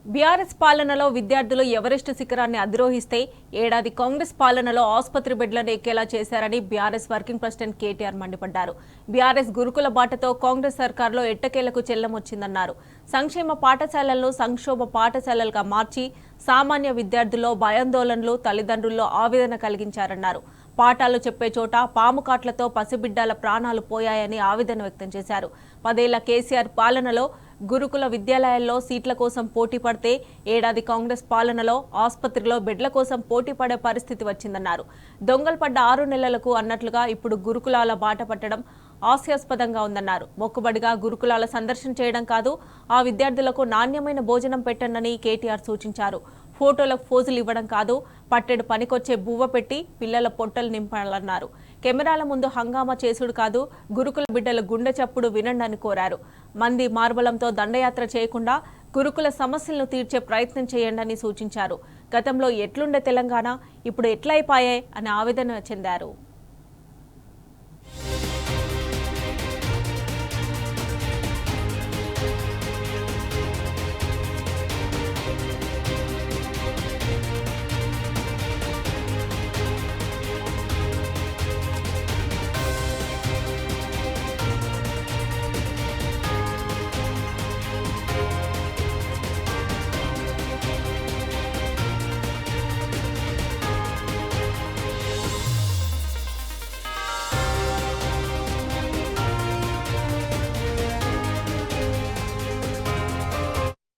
BRS పాలనలో విద్యార్థులు Everest శిఖరాన్ని అధిరోహిస్తే ఏడాది కాంగ్రెస్ పాలనలో ఆసుపత్రి బెడ్లను ఎక్కేలా చేశారని బీఆర్ఎస్ వర్కింగ్ ప్రెసిడెంట్ కేటీఆర్ మండిపడ్డారు. బీఆర్ఎస్ గురుకుల బాటతో కాంగ్రెస్ సర్కార్లో ఎట్టకేలకు చెల్లమొచ్చిందన్నారు. సంక్షేమ పాఠశాలలను సంక్షోభ పాఠశాలలుగా మార్చి సామాన్య విద్యార్థుల్లో భయాందోళనలు, తల్లిదండ్రుల్లో ఆవేదన కలిగించారన్నారు. పాఠాలు చెప్పే చోట పాము కాట్లతో పసిబిడ్డల ప్రాణాలు పోయాయని ఆవేదన వ్యక్తం చేశారు. 10 ఏళ్ల కేసీఆర్ పాలనలో గురుకుల విద్యాలయాల్లో సీట్ల కోసం పోటీ పడితే ఏడాది కాంగ్రెస్ పాలనలో ఆసుపత్రిలో బెడ్ల కోసం పోటీ పడే పరిస్థితి వచ్చిందన్నారు. దొంగలు పడ్డ 6 నెలలకు అన్నట్లుగా ఇప్పుడు గురుకులాల బాట పట్టడం హాస్యాస్పదంగా ఉందన్నారు. మొక్కుబడిగా గురుకులాల సందర్శన చేయడం కాదు, ఆ విద్యార్థులకు నాణ్యమైన భోజనం పెట్టండి కేటీఆర్ సూచించారు. ఫోటోలకు ఫోజులు ఇవ్వడం కాదు, పట్టెడు పనికొచ్చే బువ్వ పెట్టి పిల్లల పొట్టలు నింపాలన్నారు. కెమెరాల ముందు హంగామా చేసుడు కాదు, గురుకుల బిడ్డల గుండె చప్పుడు వినండి కోరారు. మంది మార్బలంతో దండయాత్ర చేయకుండా గురుకుల సమస్యలను తీర్చే ప్రయత్నం చేయండి సూచించారు. గతంలో ఎట్లుండే తెలంగాణ ఇప్పుడు ఎట్లయిపాయే అని ఆవేదన చెందారు.